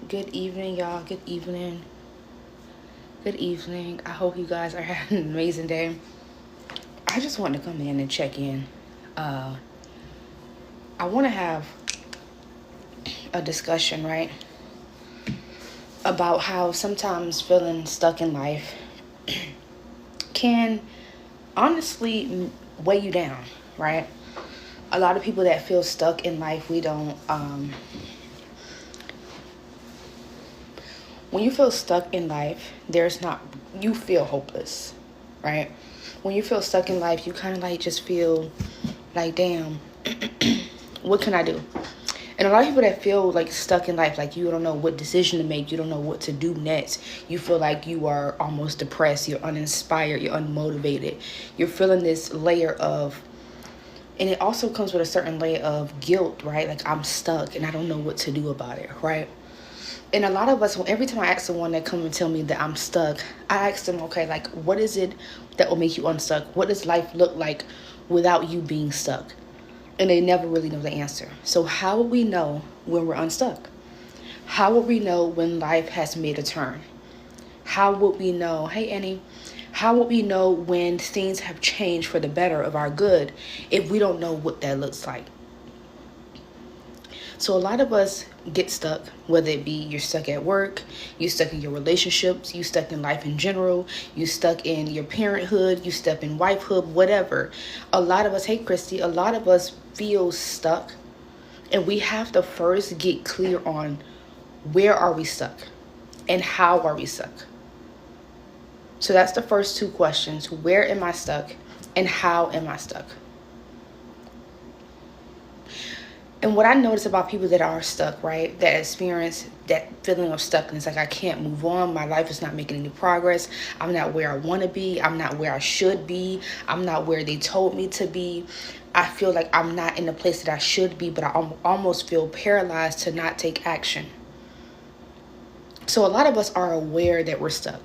Good evening, y'all. Good evening. Good evening. I hope you guys are having an amazing day. I just want to come in and check in. Uh, I want to have a discussion, right, about how sometimes feeling stuck in life can honestly weigh you down, right? A lot of people that feel stuck in life, we don't. When you feel stuck in life, you feel hopeless, right? When you feel stuck in life, you kind of like just feel like, damn, what can I do? And a lot of people that feel like stuck in life, like you don't know what decision to make, you don't know what to do next. You feel like you are almost depressed, you're uninspired, you're unmotivated. You're feeling this layer of, and it also comes with a certain layer of guilt, right? Like I'm stuck and I don't know what to do about it, right? And a lot of us, every time I ask someone that come and tell me that I'm stuck, I ask them, okay, like what is it that will make you unstuck? What does life look like without you being stuck? And they never really know the answer. So how will we know when we're unstuck? How will we know when life has made a turn? How would we know, hey Annie, how would we know when things have changed for the better of our good if we don't know what that looks like? So a lot of us get stuck, whether it be you're stuck at work, you're stuck in your relationships, you stuck in life in general, you stuck in your parenthood, you stuck in wifehood, whatever. A lot of us, hey Christy, a lot of us feel stuck, and we have to first get clear on where are we stuck and how are we stuck. So that's the first two questions. Where am I stuck and how am I stuck? And what I notice about people that are stuck, right, that experience that feeling of stuckness, like I can't move on, my life is not making any progress, I'm not where I want to be, I'm not where I should be, I'm not where they told me to be, I feel like I'm not in the place that I should be, but I almost feel paralyzed to not take action. So a lot of us are aware that we're stuck.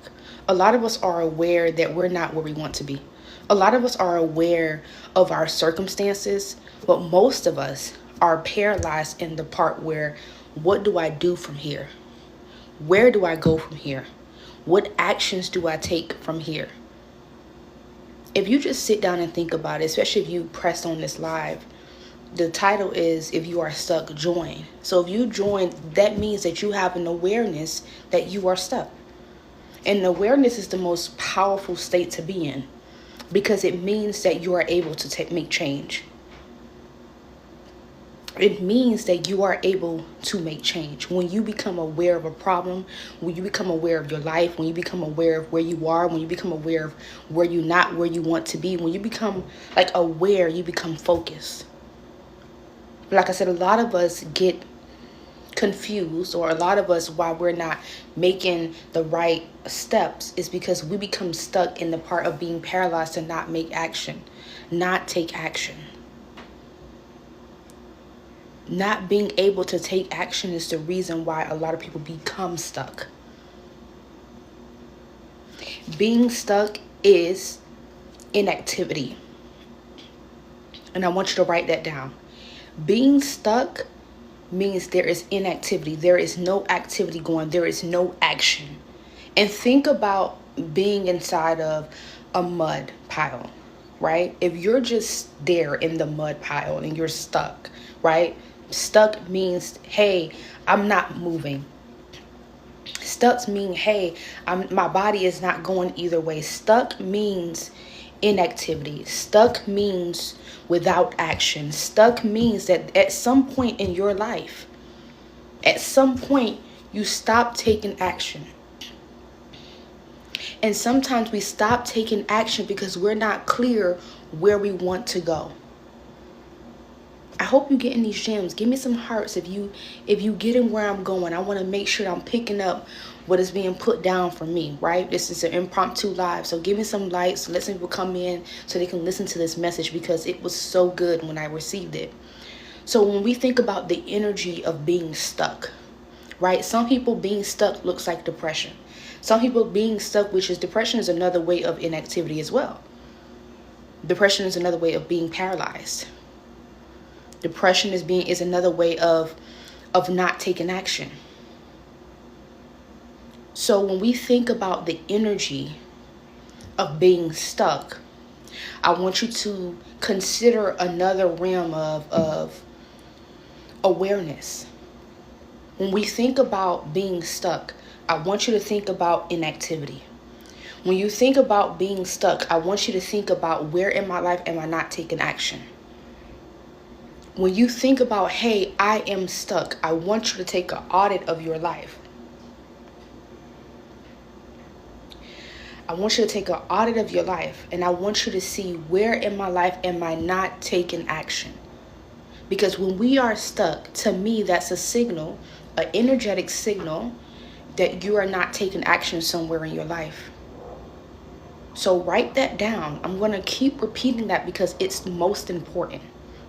A lot of us are aware that we're not where we want to be. A lot of us are aware of our circumstances, but most of us are paralyzed in the part where, what do I do from here? Where do I go from here? What actions do I take from here? If you just sit down and think about it, especially if you press on this live, the title is If You Are Stuck, Join. So if you join, that means that you have an awareness that you are stuck. And awareness is the most powerful state to be in because it means that you are able to make change. It means that you are able to make change. When you become aware of a problem, when you become aware of your life, when you become aware of where you are, when you become aware of where you're not where you want to be, when you become like aware, you become focused. Like I said, a lot of us get confused, or a lot of us, why we're not making the right steps, is because we become stuck in the part of being paralyzed to not make action, not take action. Not being able to take action is the reason why a lot of people become stuck. Being stuck is inactivity. And I want you to write that down. Being stuck means there is inactivity. There is no activity going. There is no action. And think about being inside of a mud pile, right? If you're just there in the mud pile and you're stuck, right? Stuck means, hey, I'm not moving. Stuck means, hey, my body is not going either way. Stuck means inactivity. Stuck means without action. Stuck means that at some point in your life, at some point, you stop taking action. And sometimes we stop taking action because we're not clear where we want to go. I hope you get in these gems. Give me some hearts if you get in where I'm going. I want to make sure I'm picking up what is being put down for me, right? This is an impromptu live. So give me some lights. Let some people come in so they can listen to this message because it was so good when I received it. So when we think about the energy of being stuck, right? Some people being stuck looks like depression. Some people being stuck, which is depression, is another way of inactivity as well. Depression is another way of being paralyzed. Depression is another way of not taking action. So when we think about the energy of being stuck, I want you to consider another realm of awareness. When we think about being stuck, I want you to think about inactivity. When you think about being stuck, I want you to think about, where in my life am I not taking action? When you think about, hey, I am stuck, I want you to take an audit of your life. I want you to take an audit of your life, and I want you to see, where in my life am I not taking action? Because when we are stuck, to me, that's a signal, an energetic signal, that you are not taking action somewhere in your life. So write that down. I'm going to keep repeating that because it's most important.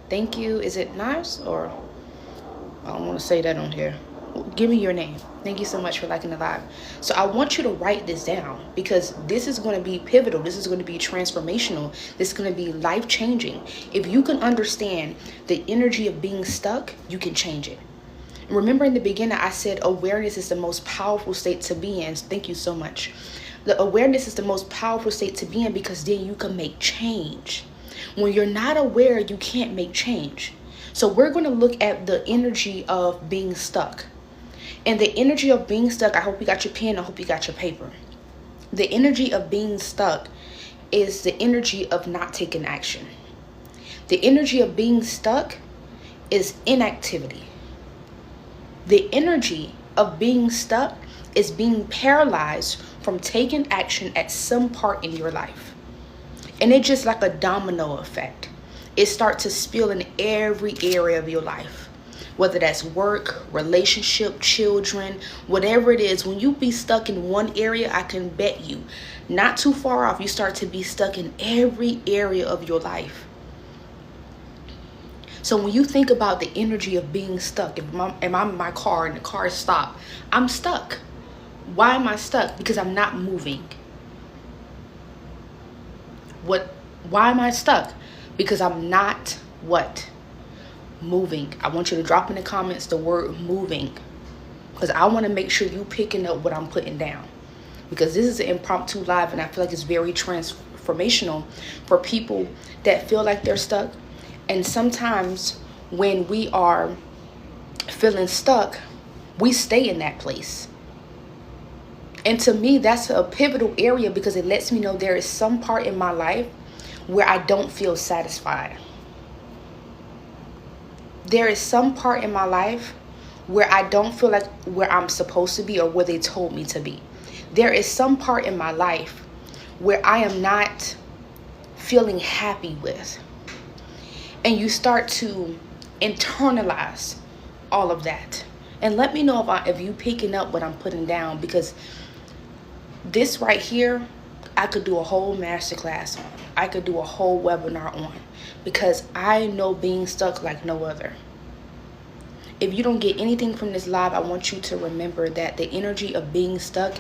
Thank you. Is it nice? Or I don't want to say that on here. Give me your name. Thank you so much for liking the live. So I want you to write this down, because this is going to be pivotal. This is going to be transformational. This is going to be life-changing. If you can understand the energy of being stuck, you can change it. Remember, in the beginning, I said awareness is the most powerful state to be in. Thank you so much. The awareness is the most powerful state to be in, because then you can make change. When you're not aware, you can't make change. So we're going to look at the energy of being stuck. And the energy of being stuck, I hope you got your pen, I hope you got your paper. The energy of being stuck is the energy of not taking action. The energy of being stuck is inactivity. The energy of being stuck is being paralyzed from taking action at some part in your life. And it's just like a domino effect. It starts to spill in every area of your life. Whether that's work, relationship, children, whatever it is. When you be stuck in one area, I can bet you, not too far off, you start to be stuck in every area of your life. So when you think about the energy of being stuck, if I'm in my car and the car stopped, I'm stuck. Why am I stuck? Because I'm not moving. Why am I stuck? Because I'm not what? Moving. I want you to drop in the comments the word moving, because I want to make sure you picking up what I'm putting down, because this is an impromptu live and I feel like it's very transformational for people that feel like they're stuck. And sometimes when we are feeling stuck, we stay in that place. And to me, that's a pivotal area, because it lets me know there is some part in my life where I don't feel satisfied. There is some part in my life where I don't feel like where I'm supposed to be or where they told me to be. There is some part in my life where I am not feeling happy with. And you start to internalize all of that. And let me know if you picking up what I'm putting down, because this right here, I could do a whole masterclass on. I could do a whole webinar on, because I know being stuck like no other. If you don't get anything from this live, I want you to remember that the energy of being stuck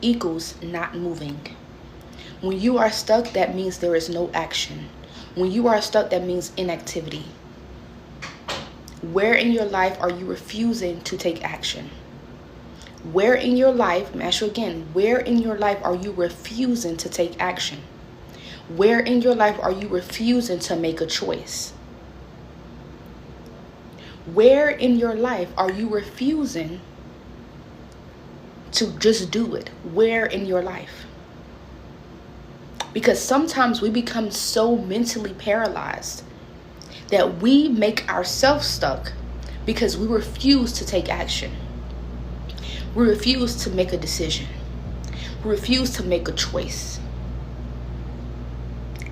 equals not moving. When you are stuck, that means there is no action. When you are stuck, that means inactivity. Where in your life are you refusing to take action? Where in your life, let me ask you again, where in your life are you refusing to take action? Where in your life are you refusing to make a choice? Where in your life are you refusing to just do it? Where in your life? Because sometimes we become so mentally paralyzed that we make ourselves stuck because we refuse to take action. We refuse to make a decision. We refuse to make a choice.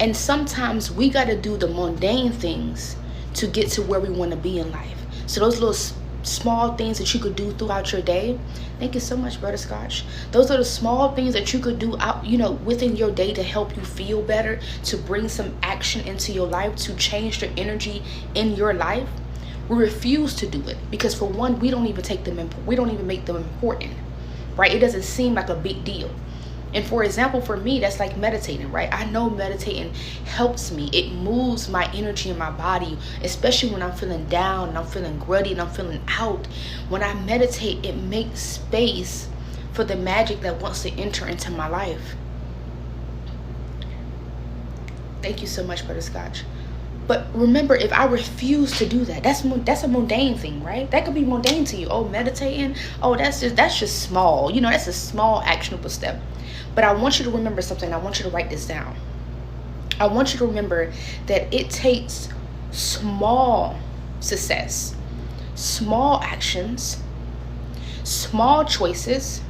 And sometimes we got to do the mundane things to get to where we want to be in life. So those little small things that you could do throughout your day. Thank you so much, Butterscotch. Those are the small things that you could do out, within your day to help you feel better, to bring some action into your life, to change the energy in your life. We refuse to do it because, for one, we don't even make them important, right? It doesn't seem like a big deal. And for example, for me, that's like meditating, right? I know meditating helps me. It moves my energy in my body, especially when I'm feeling down and I'm feeling gruddy and I'm feeling out. When I meditate, it makes space for the magic that wants to enter into my life. Thank you so much, Butterscotch. But remember, if I refuse to do that, that's a mundane thing, right? That could be mundane to you. Oh, meditating. Oh, that's just small. That's a small actionable step. But I want you to remember something. I want you to write this down. I want you to remember that it takes small success, small actions, small choices,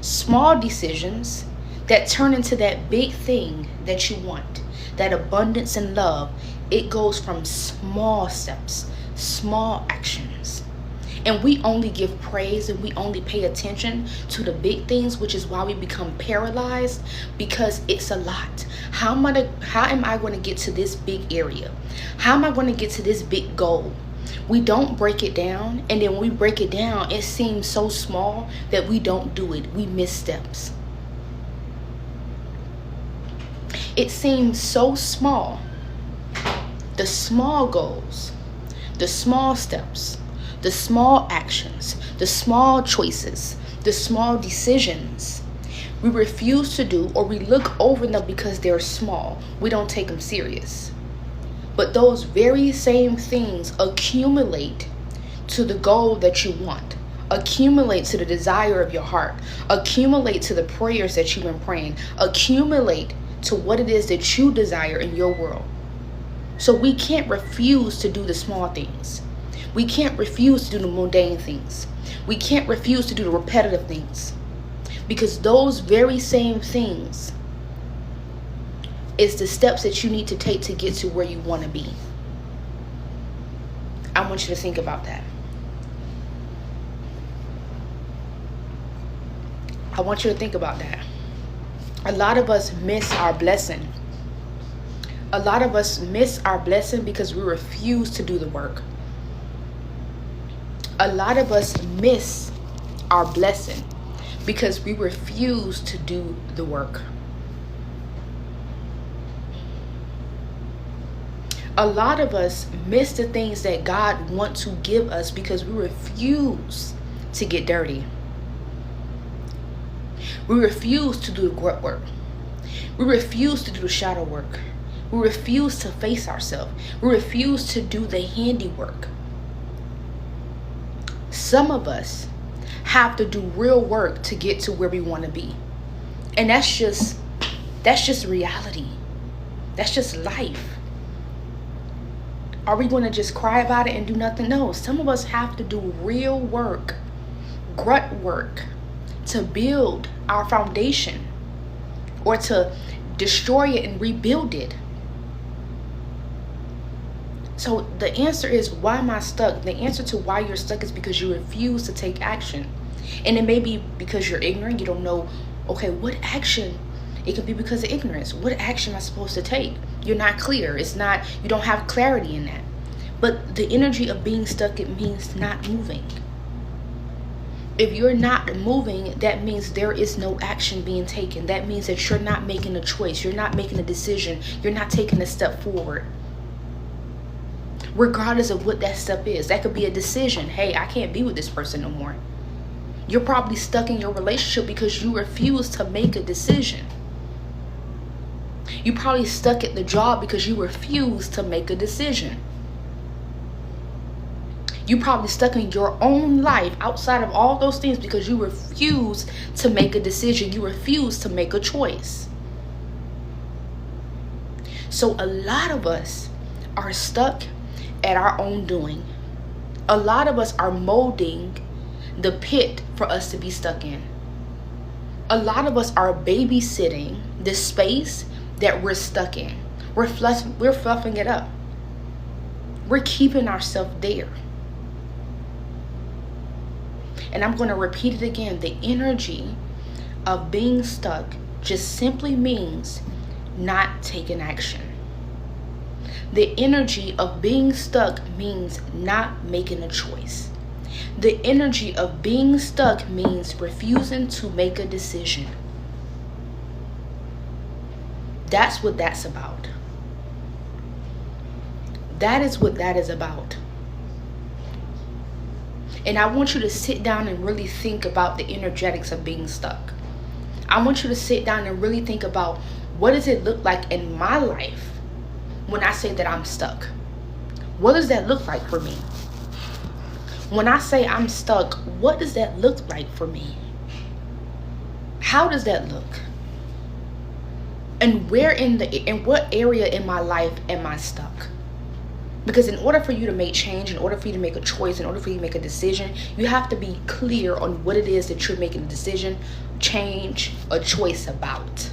small decisions that turn into that big thing that you want, that abundance and love. It goes from small steps, small actions. And we only give praise and we only pay attention to the big things, which is why we become paralyzed, because it's a lot. How am I going to get to this big area? How am I going to get to this big goal? We don't break it down, and then when we break it down, it seems so small that we don't do it. We miss steps. It seems so small. The small goals, the small steps, the small actions, the small choices, the small decisions we refuse to do, or we look over them because they're small. We don't take them serious. But those very same things accumulate to the goal that you want, accumulate to the desire of your heart, accumulate to the prayers that you've been praying, accumulate to what it is that you desire in your world. So we can't refuse to do the small things. We can't refuse to do the mundane things. We can't refuse to do the repetitive things, because those very same things is the steps that you need to take to get to where you want to be. I want you to think about that. I want you to think about that. A lot of us miss our blessing. A lot of us miss our blessing because we refuse to do the work. A lot of us miss our blessing because we refuse to do the work. A lot of us miss the things that God wants to give us because we refuse to get dirty. We refuse to do the grunt work. We refuse to do the shadow work. We refuse to face ourselves. We refuse to do the handiwork. Some of us have to do real work to get to where we want to be. And that's just reality. That's just life. Are we going to just cry about it and do nothing? No, some of us have to do real work, grunt work, to build our foundation or to destroy it and rebuild it. So the answer is, why am I stuck? The answer to why you're stuck is because you refuse to take action. And it may be because you're ignorant. You don't know, okay, what action? It could be because of ignorance. What action am I supposed to take? You're not clear. You don't have clarity in that. But the energy of being stuck, it means not moving. If you're not moving, that means there is no action being taken. That means that you're not making a choice. You're not making a decision. You're not taking a step forward. Regardless of what that step is. That could be a decision. Hey, I can't be with this person no more. You're probably stuck in your relationship because you refuse to make a decision. You're probably stuck at the job because you refuse to make a decision. You're probably stuck in your own life outside of all those things because you refuse to make a decision. You refuse to make a choice. So a lot of us are stuck at our own doing. A lot of us are molding the pit for us to be stuck in. A lot of us are babysitting the space that we're stuck in. We're fluffing it up. We're keeping ourselves there. And I'm going to repeat it again. The energy of being stuck just simply means not taking action. The energy of being stuck means not making a choice. The energy of being stuck means refusing to make a decision. That's what that's about. That is what that is about. And I want you to sit down and really think about the energetics of being stuck. I want you to sit down and really think about, what does it look like in my life when I say that I'm stuck? What does that look like for me? When I say I'm stuck, what does that look like for me? How does that look? And in what area in my life am I stuck? Because in order for you to make change, in order for you to make a choice, in order for you to make a decision, you have to be clear on what it is that you're making a decision, change, a choice about.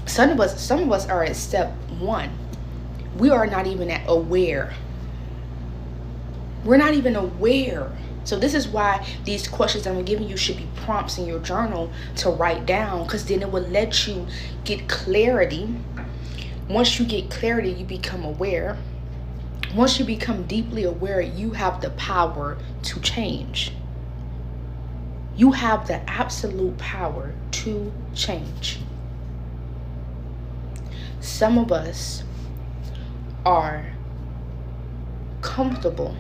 Some of us are at step 1. We are not even aware. We're not even aware. So this is why these questions that I'm giving you should be prompts in your journal to write down, because then it will let you get clarity. Once you get clarity, you become aware. Once you become deeply aware, you have the power to change. You have the absolute power to change. Some of us are comfortable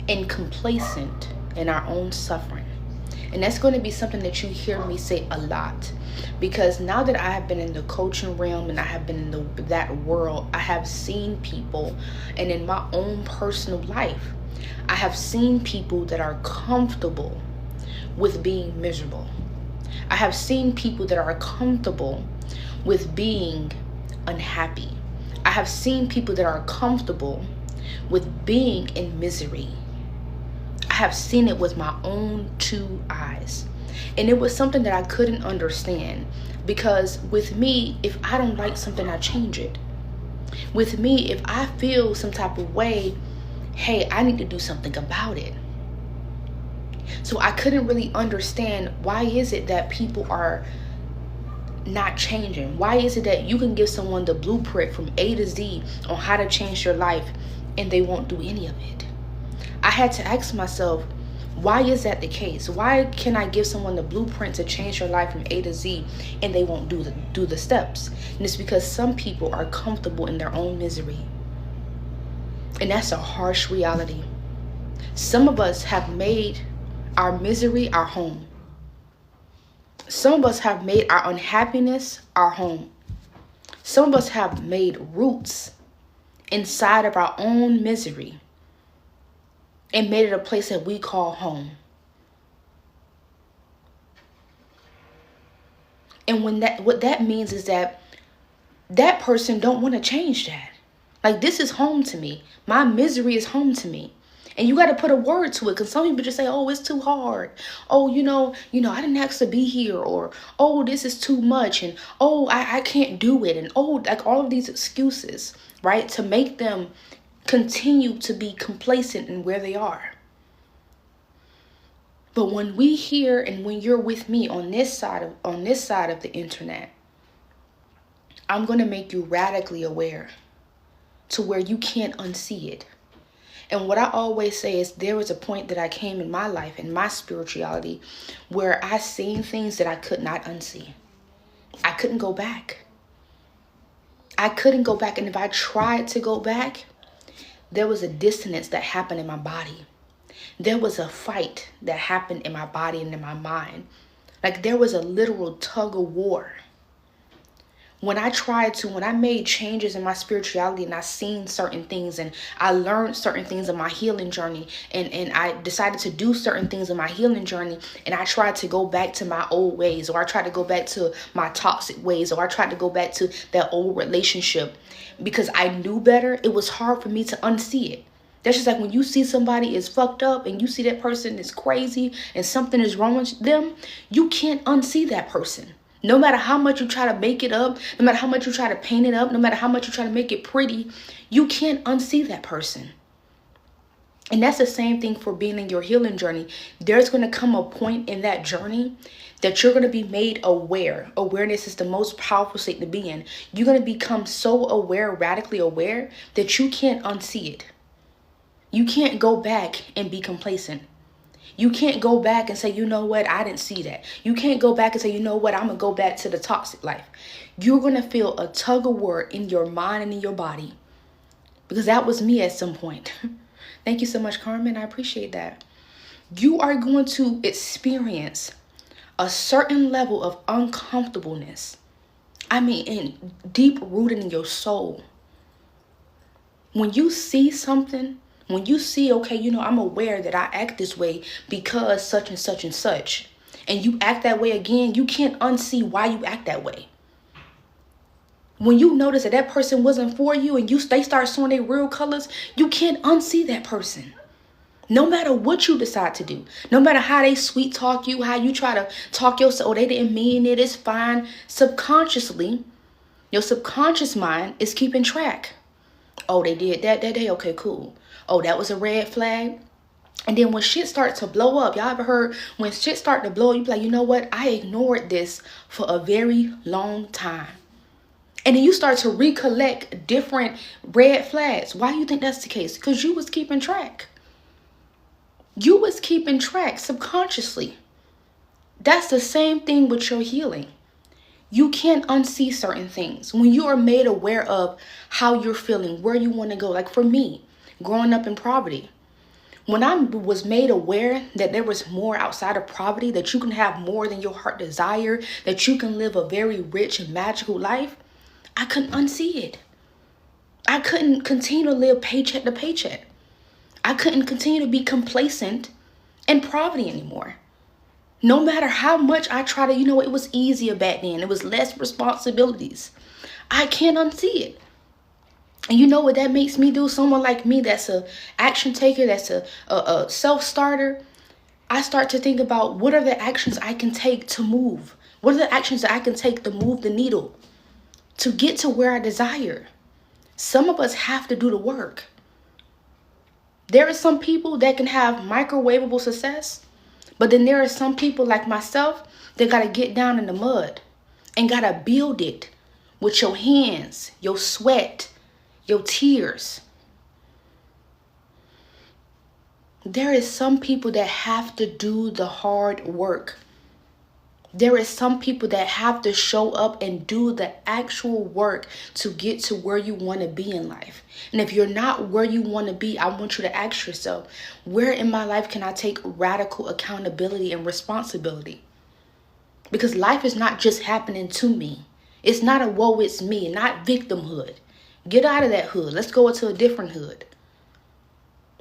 and complacent in our own suffering. And that's going to be something that you hear me say a lot, because now that I have been in the coaching realm and I have been in that world, I have seen people, and in my own personal life, I have seen people that are comfortable with being miserable. I have seen people that are comfortable with being unhappy. I have seen people that are comfortable with being in misery. I have seen it with my own 2 eyes. And it was something that I couldn't understand, because with me, if I don't like something, I change it. With me, if I feel some type of way, hey, I need to do something about it. So I couldn't really understand, why is it that people are not changing? Why is it that you can give someone the blueprint from A to Z on how to change your life and they won't do any of it? I had to ask myself, why is that the case? Why can I give someone the blueprint to change your life from A to Z and they won't do the steps? And it's because some people are comfortable in their own misery. And that's a harsh reality. Some of us have made our misery our home. Some of us have made our unhappiness our home. Some of us have made roots inside of our own misery and made it a place that we call home. And what that means is that person don't want to change that. Like, this is home to me. My misery is home to me. And you got to put a word to it, because some people just say, oh, it's too hard. Oh, you know, I didn't ask to be here. Or, oh, this is too much. And, oh, I can't do it. And, oh, like all of these excuses, right? To make them continue to be complacent in where they are. But when we hear, and when you're with me on this side of the internet, I'm going to make you radically aware to where you can't unsee it. And what I always say is, there was a point that I came in my life, in my spirituality, where I seen things that I could not unsee. I couldn't go back. I couldn't go back. And if I tried to go back, there was a dissonance that happened in my body. There was a fight that happened in my body and in my mind. Like, there was a literal tug of war. When I made changes in my spirituality, and I seen certain things, and I learned certain things in my healing journey, and I decided to do certain things in my healing journey, and I tried to go back to my old ways, or I tried to go back to my toxic ways, or I tried to go back to that old relationship because I knew better, it was hard for me to unsee it. That's just like when you see somebody is fucked up and you see that person is crazy and something is wrong with them, you can't unsee that person. No matter how much you try to make it up, no matter how much you try to paint it up, no matter how much you try to make it pretty, you can't unsee that person. And that's the same thing for being in your healing journey. There's going to come a point in that journey that you're going to be made aware. Awareness is the most powerful state to be in. You're going to become so aware, radically aware, that you can't unsee it. You can't go back and be complacent. You can't go back and say, you know what, I didn't see that. You can't go back and say, you know what, I'm going to go back to the toxic life. You're going to feel a tug of war in your mind and in your body. Because that was me at some point. Thank you so much, Carmen. I appreciate that. You are going to experience a certain level of uncomfortableness. I mean, deep rooted in your soul. When you see something, when you see, okay, I'm aware that I act this way because such and such and such, and you act that way again, you can't unsee why you act that way. When you notice that person wasn't for you and they start showing their real colors, you can't unsee that person. No matter what you decide to do, no matter how they sweet talk you, how you try to talk yourself, oh, they didn't mean it, it's fine. Subconsciously, your subconscious mind is keeping track. Oh, they did that day? Okay, cool. Oh, that was a red flag. And then when shit starts to blow up, y'all ever heard when shit start to blow, you be like, you know what? I ignored this for a very long time. And then you start to recollect different red flags. Why do you think that's the case? Because you was keeping track. You was keeping track subconsciously. That's the same thing with your healing. You can't unsee certain things. When you are made aware of how you're feeling, where you want to go. Like for me, growing up in poverty, when I was made aware that there was more outside of poverty, that you can have more than your heart desire, that you can live a very rich and magical life, I couldn't unsee it. I couldn't continue to live paycheck to paycheck. I couldn't continue to be complacent in poverty anymore. No matter how much I try to, it was easier back then. It was less responsibilities. I can't unsee it. And you know what that makes me do? Someone like me that's a action taker, that's a self-starter. I start to think about what are the actions I can take to move? What are the actions that I can take to move the needle? To get to where I desire. Some of us have to do the work. There are some people that can have microwavable success, but then there are some people like myself that got to get down in the mud and got to build it with your hands, your sweat, your tears. There is some people that have to do the hard work. There is some people that have to show up and do the actual work to get to where you want to be in life. And if you're not where you want to be, I want you to ask yourself, where in my life can I take radical accountability and responsibility? Because life is not just happening to me. It's not a woe, it's me, not victimhood. Get out of that hood. Let's go into a different hood.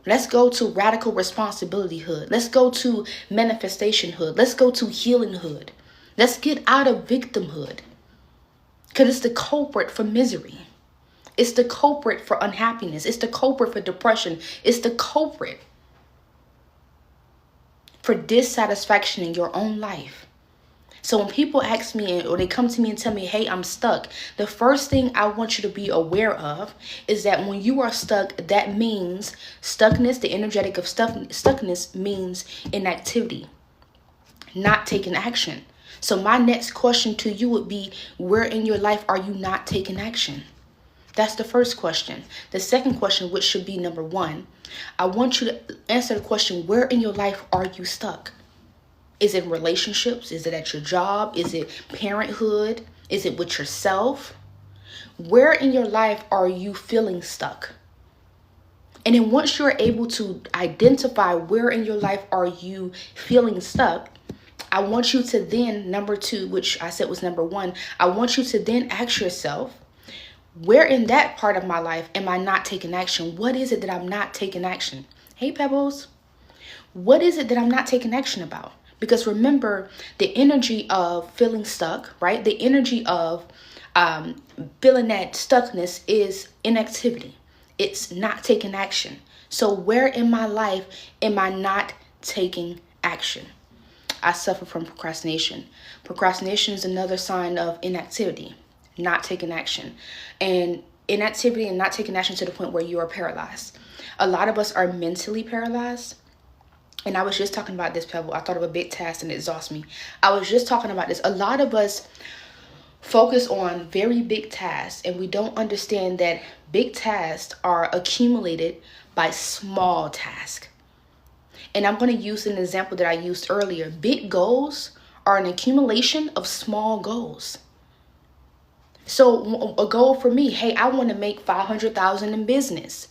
Let's go to radical responsibility hood. Let's go to manifestation hood. Let's go to healing hood. Let's get out of victimhood. Because it's the culprit for misery. It's the culprit for unhappiness. It's the culprit for depression. It's the culprit for dissatisfaction in your own life. So when people ask me or they come to me and tell me, hey, I'm stuck, the first thing I want you to be aware of is that when you are stuck, that means stuckness, the energetic of stuckness means inactivity, not taking action. So my next question to you would be, where in your life are you not taking action? That's the first question. The second question, which should be number one, I want you to answer the question, where in your life are you stuck? Is it in relationships? Is it at your job? Is it parenthood? Is it with yourself? Where in your life are you feeling stuck? And then once you're able to identify where in your life are you feeling stuck, I want you to then, number two, which I said was number one, I want you to then ask yourself, where in that part of my life am I not taking action? What is it that I'm not taking action? Hey, Pebbles. What is it that I'm not taking action about? Because remember, the energy of feeling stuck, right? The energy of feeling that stuckness is inactivity. It's not taking action. So where in my life am I not taking action? I suffer from procrastination. Procrastination is another sign of inactivity, not taking action. And inactivity and not taking action to the point where you are paralyzed. A lot of us are mentally paralyzed. And I was just talking about this, Pebble. I thought of a big task and it exhausts me. I was just talking about this. A lot of us focus on very big tasks and we don't understand that big tasks are accumulated by small tasks. And I'm going to use an example that I used earlier. Big goals are an accumulation of small goals. So a goal for me, hey, I want to make $500,000 in business.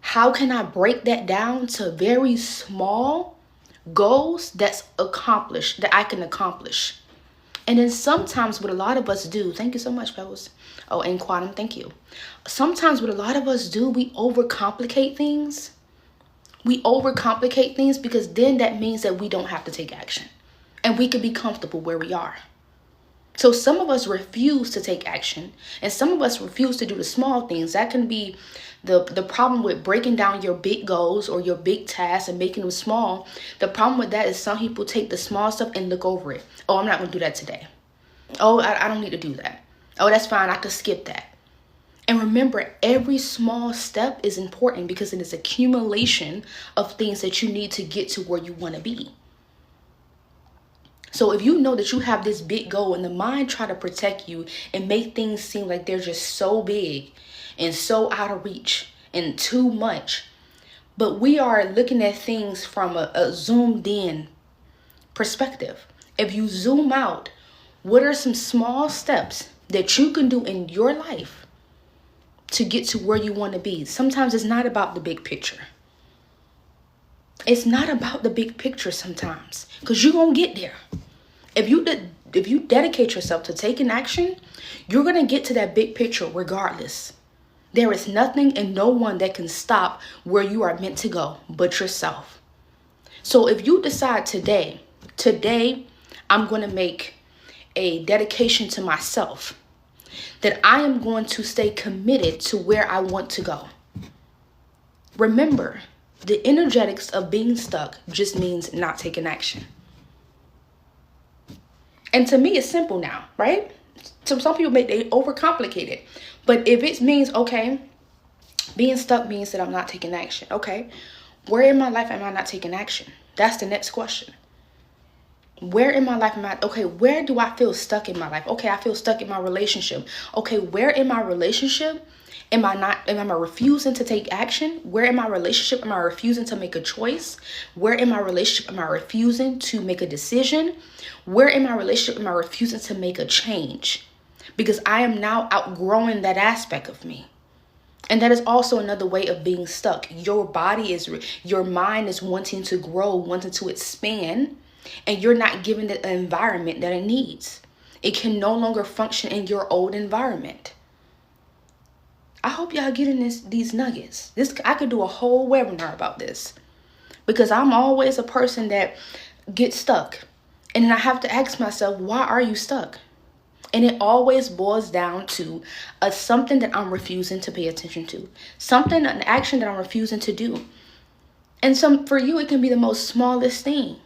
How can I break that down to very small goals that's accomplished, that I can accomplish? And then sometimes what a lot of us do, thank you so much, Pebbles. Oh, and Quantum, thank you. Sometimes what a lot of us do, we overcomplicate things. We overcomplicate things because then that means that we don't have to take action. And we can be comfortable where we are. So some of us refuse to take action, and some of us refuse to do the small things. That can be the problem with breaking down your big goals or your big tasks and making them small. The problem with that is some people take the small stuff and look over it. Oh, I'm not going to do that today. Oh, I don't need to do that. Oh, that's fine. I could skip that. And remember, every small step is important because it is accumulation of things that you need to get to where you want to be. So if you know that you have this big goal and the mind try to protect you and make things seem like they're just so big and so out of reach and too much, but we are looking at things from a zoomed in perspective. If you zoom out, what are some small steps that you can do in your life to get to where you want to be? Sometimes it's not about the big picture. It's not about the big picture sometimes, because you're going to get there. If you dedicate yourself to taking action, you're going to get to that big picture regardless. There is nothing and no one that can stop where you are meant to go but yourself. So if you decide today, I'm going to make a dedication to myself, that I am going to stay committed to where I want to go. Remember, the energetics of being stuck just means not taking action. And to me, it's simple now, right? So some people they overcomplicate it. But if it means, okay, being stuck means that I'm not taking action. Okay, where in my life am I not taking action? That's the next question. Where in my life am I? Okay, where do I feel stuck in my life? Okay, I feel stuck in my relationship. Okay, where in my relationship am I refusing to take action? Where in my relationship am I refusing to make a choice? Where in my relationship am I refusing to make a decision? Where in my relationship am I refusing to make a change? Because I am now outgrowing that aspect of me. And that is also another way of being stuck. Your mind is wanting to grow, wanting to expand, and you're not giving it the environment that it needs. It can no longer function in your old environment. I hope y'all getting these nuggets. I could do a whole webinar about this, because I'm always a person that gets stuck. And then I have to ask myself, why are you stuck? And it always boils down to something that I'm refusing to pay attention to. An action that I'm refusing to do. And for you, it can be the most smallest thing.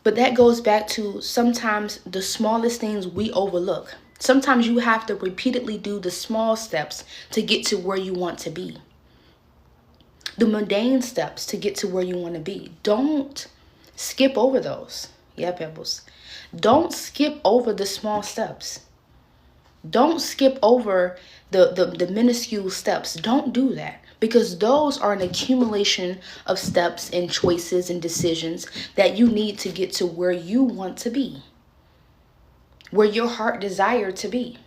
But that goes back to sometimes the smallest things we overlook. Sometimes you have to repeatedly do the small steps to get to where you want to be. The mundane steps to get to where you want to be. Don't skip over those. Yeah, Pebbles. Don't skip over the small steps. Don't skip over the minuscule steps. Don't do that, because those are an accumulation of steps and choices and decisions that you need to get to where you want to be, where your heart desired to be.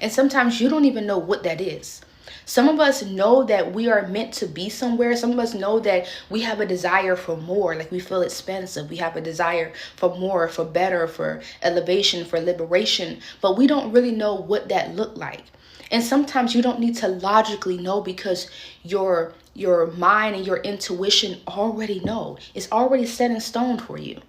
And sometimes you don't even know what that is. Some of us know that we are meant to be somewhere. Some of us know that we have a desire for more, like we feel expansive. We have a desire for more, for better, for elevation, for liberation, but we don't really know what that looked like. And sometimes you don't need to logically know, because your mind and your intuition already know. It's already set in stone for you.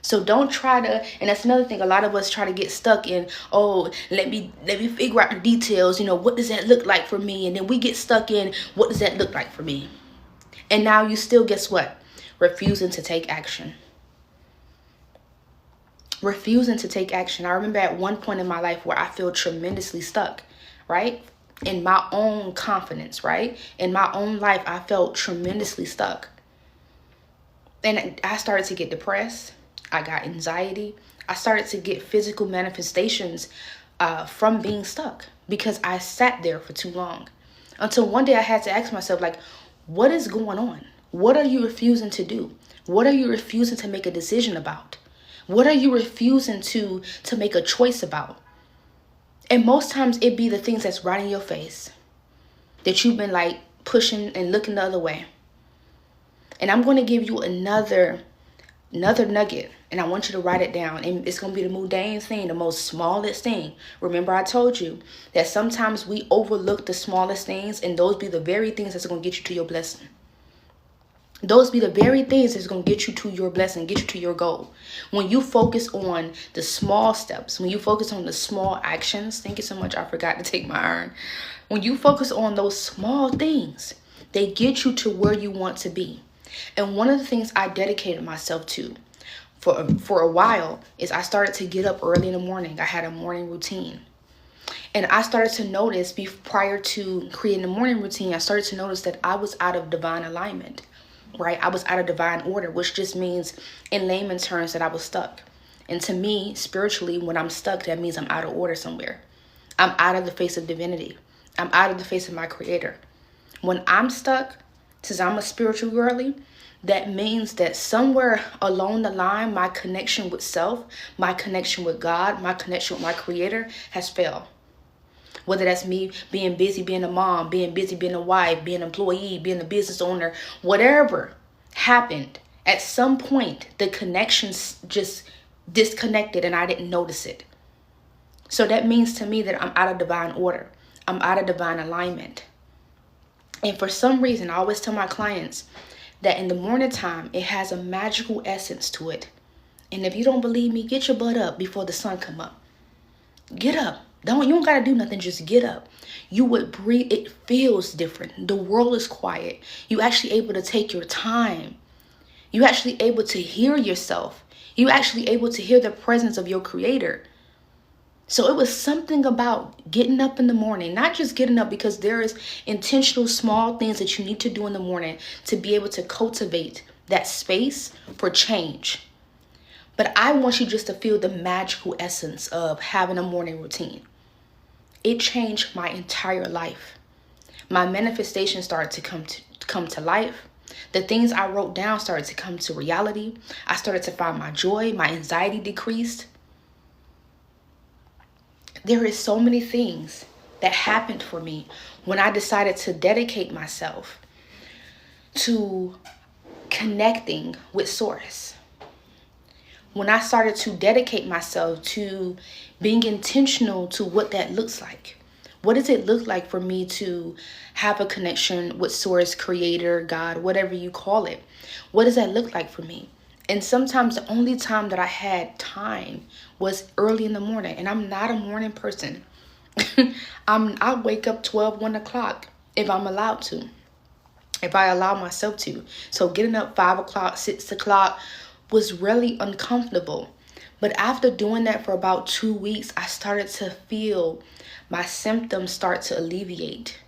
So don't try to, and that's another thing, a lot of us try to get stuck in, oh, let me figure out the details, what does that look like for me? And then we get stuck in, what does that look like for me? And now you still, guess what? Refusing to take action. Refusing to take action. I remember at one point in my life where I feel tremendously stuck, right? In my own confidence, right? In my own life, I felt tremendously stuck. And I started to get depressed. I got anxiety. I started to get physical manifestations from being stuck, because I sat there for too long. Until one day I had to ask myself, like, what is going on? What are you refusing to do? What are you refusing to make a decision about? What are you refusing to make a choice about? And most times it be the things that's right in your face, that you've been like pushing and looking the other way. And I'm going to give you another nugget, and I want you to write it down. And it's going to be the mundane thing, the most smallest thing. Remember, I told you that sometimes we overlook the smallest things, and those be the very things that's going to get you to your blessing. Those be the very things that's going to get you to your blessing, get you to your goal. When you focus on the small steps, when you focus on the small actions, thank you so much, I forgot to take my iron. When you focus on those small things, they get you to where you want to be. And one of the things I dedicated myself to for a while is I started to get up early in the morning. I had a morning routine. And I started to notice, prior to creating the morning routine, I started to notice that I was out of divine alignment, right? I was out of divine order, which just means in layman's terms that I was stuck. And to me, spiritually, when I'm stuck, that means I'm out of order somewhere. I'm out of the face of divinity. I'm out of the face of my creator. When I'm stuck, since I'm a spiritual girly, that means that somewhere along the line, my connection with self, my connection with God, my connection with my creator has failed. Whether that's me being busy being a mom, being busy being a wife, being an employee, being a business owner, whatever happened, at some point, the connections just disconnected and I didn't notice it. So that means to me that I'm out of divine order. I'm out of divine alignment. And for some reason, I always tell my clients that in the morning time, it has a magical essence to it. And if you don't believe me, get your butt up before the sun come up. Get up. You don't got to do nothing. Just get up. You would breathe. It feels different. The world is quiet. You actually able to take your time. You actually able to hear yourself. You actually able to hear the presence of your creator. So it was something about getting up in the morning, not just getting up, because there is intentional small things that you need to do in the morning to be able to cultivate that space for change. But I want you just to feel the magical essence of having a morning routine. It changed my entire life. My manifestation started to come to life. The things I wrote down started to come to reality. I started to find my joy. My anxiety decreased. There is so many things that happened for me when I decided to dedicate myself to connecting with Source. When I started to dedicate myself to being intentional to what that looks like. What does it look like for me to have a connection with Source, Creator, God, whatever you call it? What does that look like for me? And sometimes the only time that I had time was early in the morning. And I'm not a morning person. I wake up 12, 1 o'clock if I'm allowed to. If I allow myself to. So getting up 5 o'clock, 6 o'clock was really uncomfortable. But after doing that for about 2 weeks, I started to feel my symptoms start to alleviate.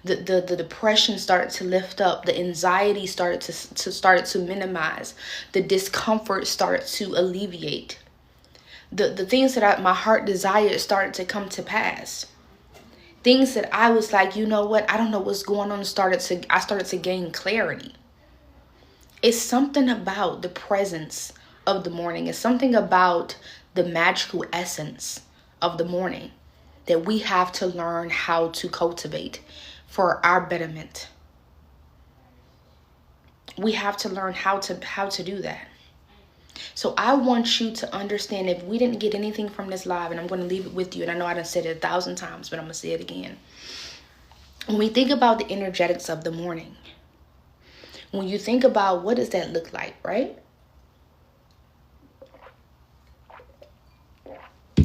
The depression started to lift up. The anxiety started to minimize. The discomfort started to alleviate. The things that my heart desired started to come to pass. Things that I was like, you know what? I don't know what's going on. I started to gain clarity. It's something about the presence of the morning. It's something about the magical essence of the morning that we have to learn how to cultivate for our betterment. We have to learn how to do that. So I want you to understand, if we didn't get anything from this live, and I'm going to leave it with you, and I know I done said it 1,000 times, but I'm going to say it again. When we think about the energetics of the morning, when you think about what does that look like, right?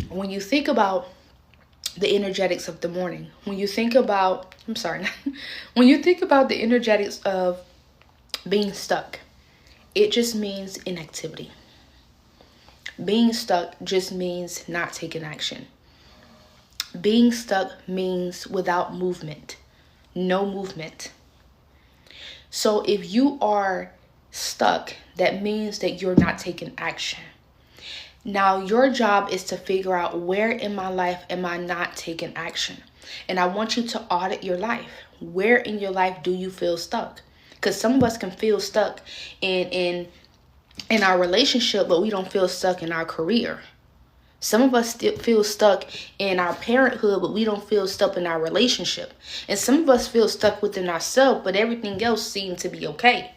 When you think about the energetics of the morning, when you think about, when you think about the energetics of being stuck, it just means inactivity. Being stuck just means not taking action. Being stuck means without movement, no movement. So if you are stuck, that means that you're not taking action. Now, your job is to figure out, where in my life am I not taking action? And I want you to audit your life. Where in your life do you feel stuck? Because some of us can feel stuck in our relationship, but we don't feel stuck in our career. Some of us still feel stuck in our parenthood, but we don't feel stuck in our relationship. And some of us feel stuck within ourselves, but everything else seems to be okay.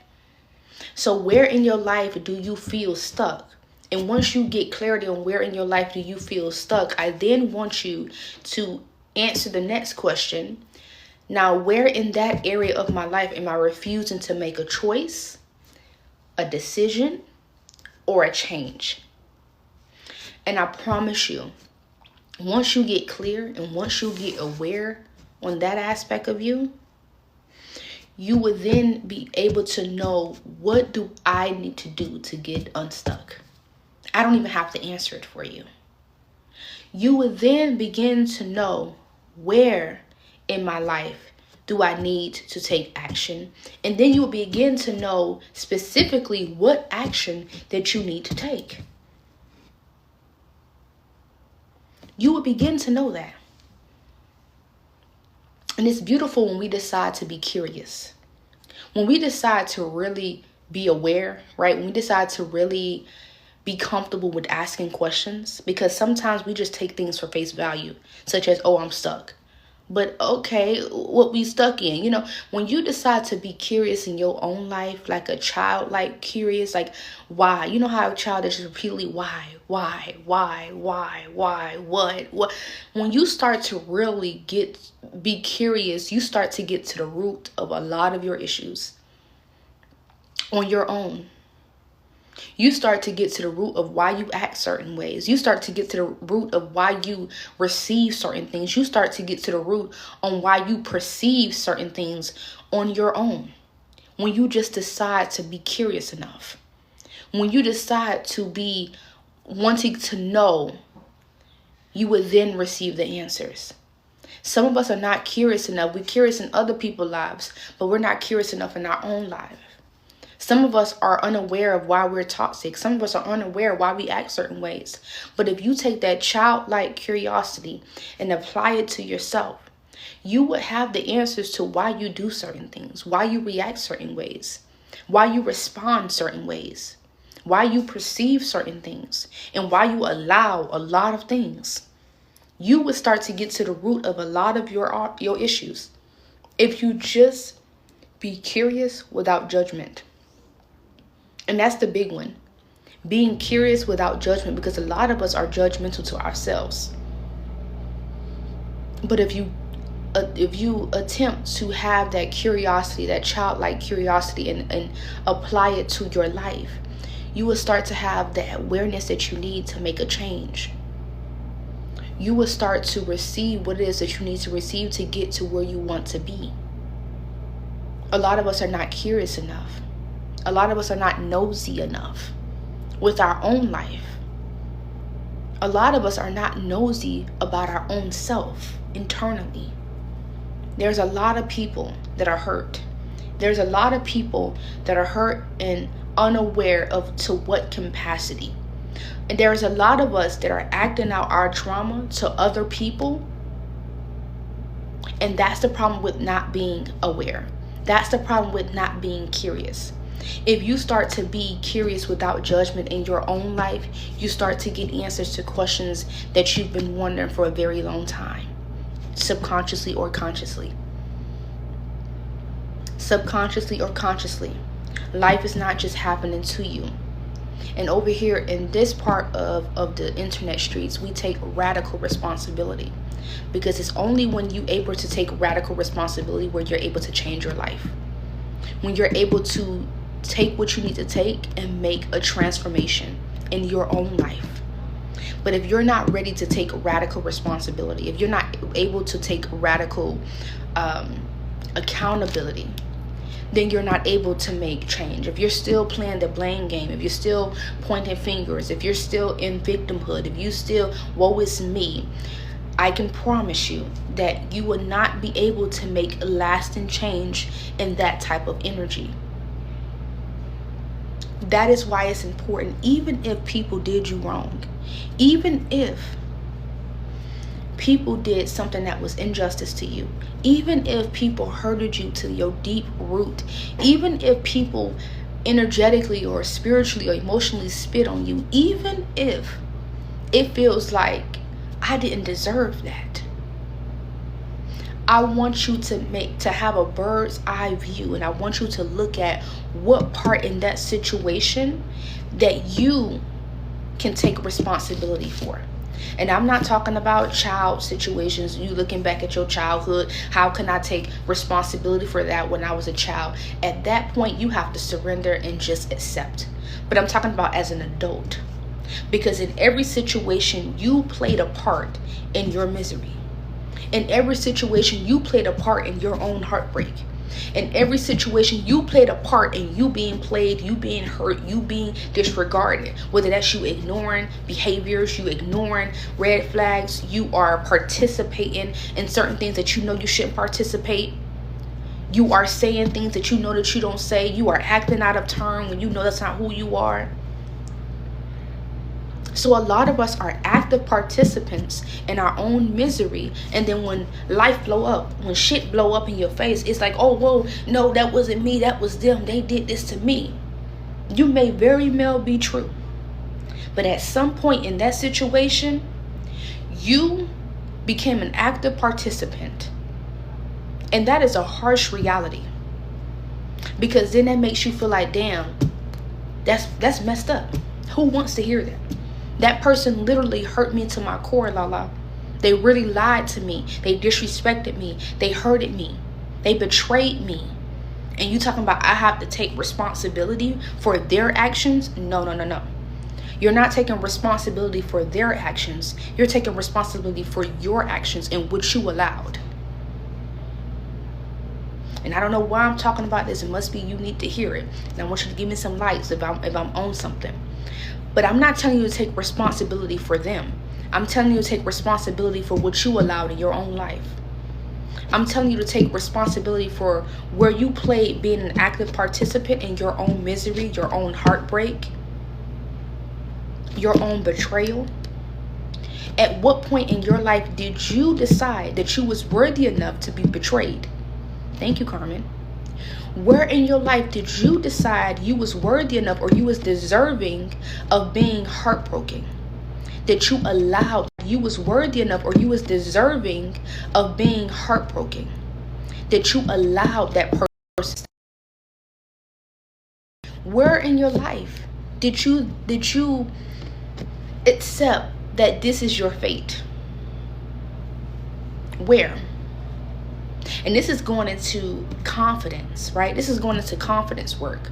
So where in your life do you feel stuck? And once you get clarity on where in your life do you feel stuck, I then want you to answer the next question. Now, where in that area of my life am I refusing to make a choice, a decision, or a change? And I promise you, once you get clear and once you get aware on that aspect of you, you will then be able to know, what do I need to do to get unstuck? I don't even have to answer it for you. You will then begin to know, where in my life do I need to take action? And then you will begin to know specifically what action that you need to take. You will begin to know that. And it's beautiful when we decide to be curious. When we decide to really be aware, right? When we decide to really be comfortable with asking questions, because sometimes we just take things for face value, such as, oh, I'm stuck. But okay, what we stuck in, when you decide to be curious in your own life, like a child, like curious, like why, you know how a child is just repeatedly why, what? When you start to really be curious, you start to get to the root of a lot of your issues on your own. You start to get to the root of why you act certain ways. You start to get to the root of why you receive certain things. You start to get to the root on why you perceive certain things on your own. When you just decide to be curious enough. When you decide to be wanting to know, you would then receive the answers. Some of us are not curious enough. We're curious in other people's lives, but we're not curious enough in our own life. Some of us are unaware of why we're toxic. Some of us are unaware why we act certain ways. But if you take that childlike curiosity and apply it to yourself, you would have the answers to why you do certain things, why you react certain ways, why you respond certain ways, why you perceive certain things, and why you allow a lot of things. You would start to get to the root of a lot of your issues if you just be curious without judgment. And that's the big one. Being curious without judgment, because a lot of us are judgmental to ourselves. But if you attempt to have that curiosity, that childlike curiosity, and apply it to your life, you will start to have the awareness that you need to make a change. You will start to receive what it is that you need to receive to get to where you want to be. A lot of us are not curious enough. A lot of us are not nosy enough with our own life. A lot of us are not nosy about our own self internally. There's a lot of people that are hurt. There's a lot of people that are hurt and unaware of to what capacity. And there's a lot of us that are acting out our trauma to other people. And that's the problem with not being aware. That's the problem with not being curious. If you start to be curious without judgment in your own life, you start to get answers to questions that you've been wondering for a very long time, subconsciously or consciously. Subconsciously or consciously, life is not just happening to you. And over here in this part of the internet streets, we take radical responsibility, because it's only when you're able to take radical responsibility where you're able to change your life. When you're able to take what you need to take and make a transformation in your own life. But if you're not ready to take radical responsibility, if you're not able to take radical accountability, then you're not able to make change. If you're still playing the blame game, if you're still pointing fingers, if you're still in victimhood, if you still, woe is me, I can promise you that you will not be able to make lasting change in that type of energy. That is why it's important, even if people did you wrong, even if people did something that was injustice to you, even if people hurted you to your deep root, even if people energetically or spiritually or emotionally spit on you, even if it feels like I didn't deserve that. I want you to have a bird's eye view, and I want you to look at what part in that situation that you can take responsibility for. And I'm not talking about child situations, you looking back at your childhood. How can I take responsibility for that when I was a child? At that point, you have to surrender and just accept. But I'm talking about as an adult. Because in every situation, you played a part in your misery. In every situation, you played a part in your own heartbreak. In every situation, you played a part in you being played, you being hurt, you being disregarded. Whether that's you ignoring behaviors, you ignoring red flags, you are participating in certain things that you know you shouldn't participate. You are saying things that you know that you don't say. You are acting out of turn when you know that's not who you are. So a lot of us are active participants in our own misery, and then when life blow up, when shit blow up in your face, it's like, oh, whoa, no, that wasn't me, that was them, they did this to me. You may very well be true, but at some point in that situation, you became an active participant, and that is a harsh reality, because then that makes you feel like, damn, that's messed up. Who wants to hear that? That person literally hurt me to my core, Lala. They really lied to me. They disrespected me. They hurted me. They betrayed me. And you talking about I have to take responsibility for their actions? No. You're not taking responsibility for their actions. You're taking responsibility for your actions and what you allowed. And I don't know why I'm talking about this. It must be you need to hear it. And I want you to give me some lights if I'm on something. But I'm not telling you to take responsibility for them. I'm telling you to take responsibility for what you allowed in your own life. I'm telling you to take responsibility for where you played being an active participant in your own misery, your own heartbreak, your own betrayal. At what point in your life did you decide that you was worthy enough to be betrayed? Thank you, Carmen. Where in your life did you decide you was worthy enough or you was deserving of being heartbroken? That you allowed, you was worthy enough or you was deserving of being heartbroken? That you allowed that person? Where in your life did you accept that this is your fate? Where? And this is going into confidence, right? This is going into confidence work.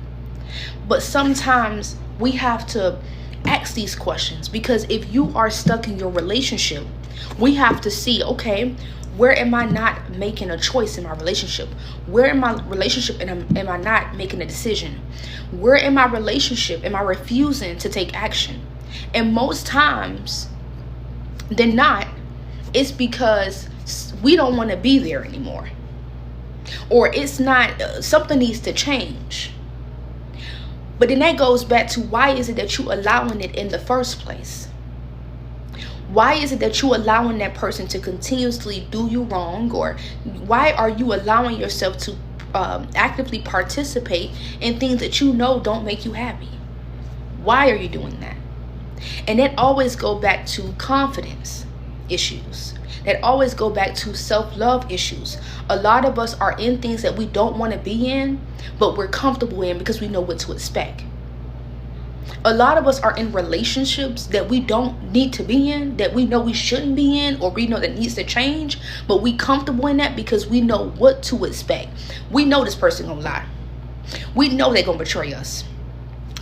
But sometimes we have to ask these questions, because if you are stuck in your relationship, we have to see, okay, where am I not making a choice in my relationship? Where in my relationship am I not making a decision? Where in my relationship am I refusing to take action? And most times than not, it's because we don't want to be there anymore, or it's not, something needs to change. But then that goes back to, why is it that you allowing it in the first place? Why is it that you allowing that person to continuously do you wrong? Or why are you allowing yourself to actively participate in things that you know don't make you happy? Why are you doing that? And that always go back to confidence issues. That always go back to self-love issues. A lot of us are in things that we don't want to be in, but we're comfortable in because we know what to expect. A lot of us are in relationships that we don't need to be in, that we know we shouldn't be in, or we know that needs to change, but we comfortable in that because we know what to expect. We know this person gonna lie. We know they're gonna betray us.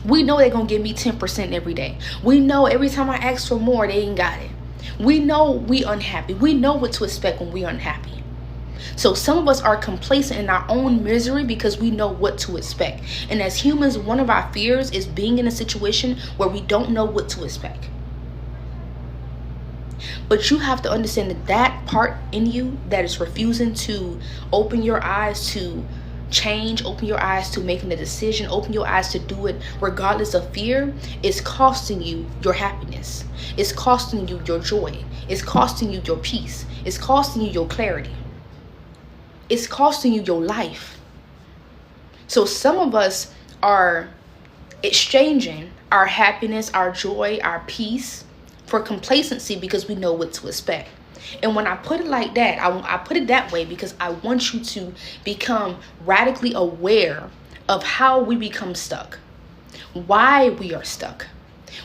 We know they're gonna give me 10% every day. We know every time I ask for more, they ain't got it. We know we unhappy. We know what to expect when we unhappy. So some of us are complacent in our own misery because we know what to expect. And as humans, one of our fears is being in a situation where we don't know what to expect. But you have to understand that that part in you that is refusing to open your eyes to change, open your eyes to making a decision, open your eyes to do it regardless of fear, is costing you your happiness. It's costing you your joy. It's costing you your peace. It's costing you your clarity. It's costing you your life. So some of us are exchanging our happiness, our joy, our peace for complacency because we know what to expect. And when I put it like that, I put it that way because I want you to become radically aware of how we become stuck, why we are stuck.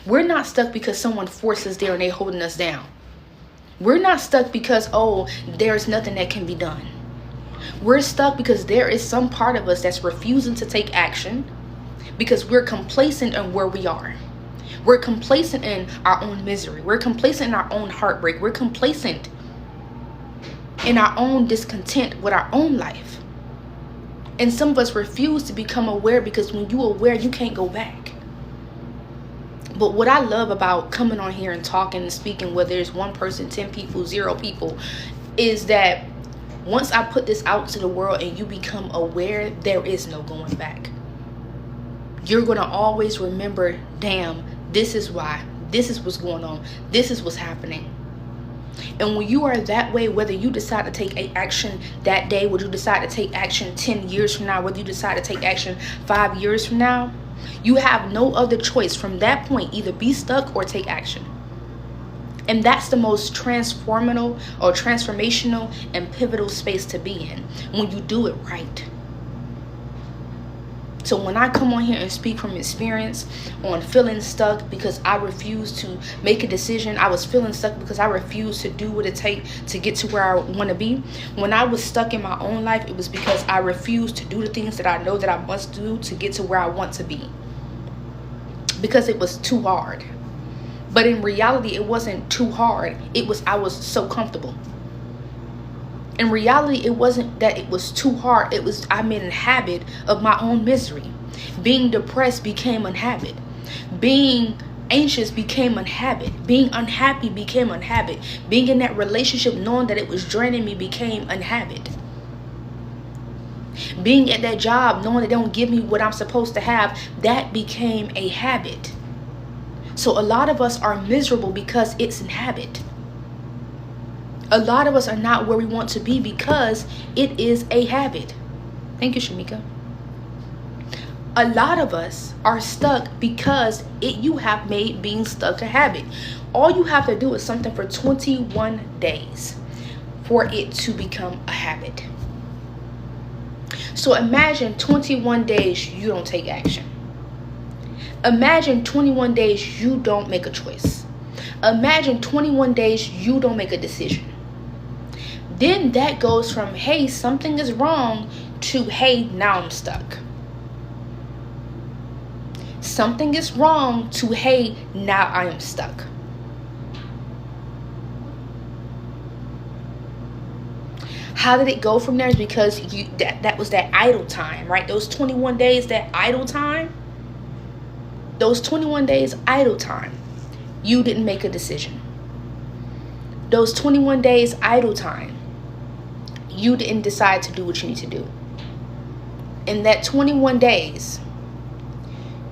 We're not stuck because someone forced us there and they're holding us down. We're not stuck because, oh, there's nothing that can be done. We're stuck because there is some part of us that's refusing to take action because we're complacent in where we are. We're complacent in our own misery. We're complacent in our own heartbreak. We're complacent in our own discontent with our own life. And some of us refuse to become aware because when you're aware, you can't go back. But what I love about coming on here and talking and speaking, whether it's one person, 10 people, 0 people, is that once I put this out to the world and you become aware, there is no going back. You're going to always remember, damn, this is why. This is what's going on. This is what's happening. And when you are that way, whether you decide to take action that day, whether you decide to take action 10 years from now, whether you decide to take action 5 years from now, you have no other choice from that point, either be stuck or take action. And that's the most transformational and pivotal space to be in when you do it right. So when I come on here and speak from experience on feeling stuck because I refused to make a decision, I was feeling stuck because I refused to do what it takes to get to where I want to be. When I was stuck in my own life, it was because I refused to do the things that I know that I must do to get to where I want to be. Because it was too hard. But in reality, it wasn't too hard. I was so comfortable. In reality, it wasn't that it was too hard. I made a habit of my own misery. Being depressed became a habit. Being anxious became a habit. Being unhappy became a habit. Being in that relationship knowing that it was draining me became a habit. Being at that job knowing they don't give me what I'm supposed to have, that became a habit. So a lot of us are miserable because it's a habit. A lot of us are not where we want to be because it is a habit. Thank you, Shamika. A lot of us are stuck because you have made being stuck a habit. All you have to do is something for 21 days for it to become a habit. So imagine 21 days you don't take action. Imagine 21 days you don't make a choice. Imagine 21 days you don't make a decision. Then that goes from, hey, something is wrong, to, hey, now I'm stuck. Something is wrong, to, hey, now I am stuck. How did it go from there? Is because that was that idle time, right? Those 21 days, that idle time. Those 21 days idle time, you didn't make a decision. Those 21 days idle time, you didn't decide to do what you need to do. In that 21 days,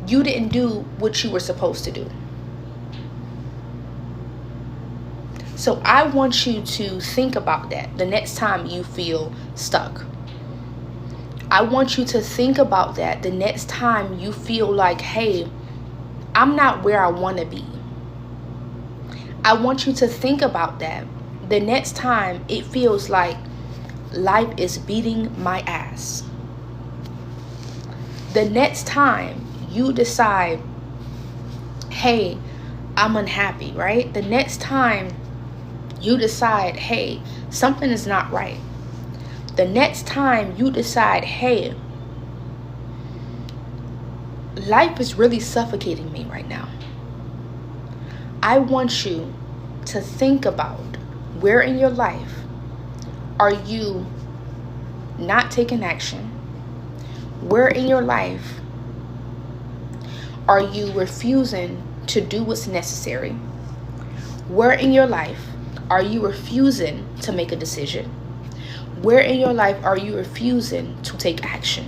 you didn't do what you were supposed to do. So I want you to think about that the next time you feel stuck. I want you to think about that the next time you feel like, hey, I'm not where I want to be. I want you to think about that the next time it feels like life is beating my ass. The next time you decide, hey, I'm unhappy, right? The next time you decide, hey, something is not right. The next time you decide, hey, life is really suffocating me right now. I want you to think about where in your life are you not taking action? Where in your life are you refusing to do what's necessary? Where in your life are you refusing to make a decision? Where in your life are you refusing to take action?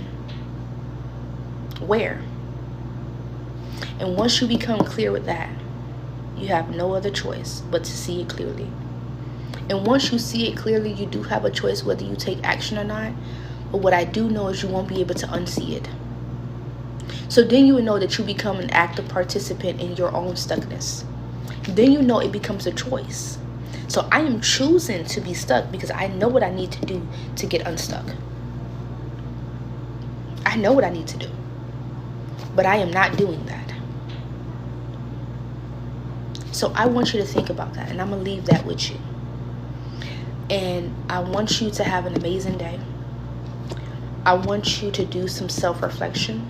Where? And once you become clear with that, you have no other choice but to see it clearly. And once you see it clearly, you do have a choice whether you take action or not. But what I do know is you won't be able to unsee it. So then you will know that you become an active participant in your own stuckness. then you know it becomes a choice. So I am choosing to be stuck because I know what I need to do to get unstuck. I know what I need to do, but I am not doing that. So I want you to think about that, and I'm going to leave that with you. And I want you to have an amazing day. I want you to do some self-reflection.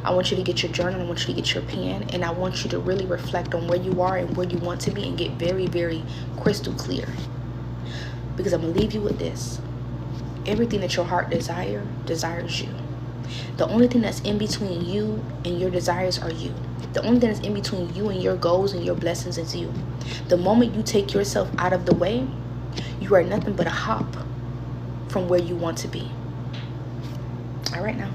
I want you to get your journal. I want you to get your pen. And I want you to really reflect on where you are and where you want to be and get very, very crystal clear. Because I'm going to leave you with this. Everything that your heart desires you. The only thing that's in between you and your desires are you. The only thing that's in between you and your goals and your blessings is you. The moment you take yourself out of the way, you are nothing but a hop from where you want to be. All right now.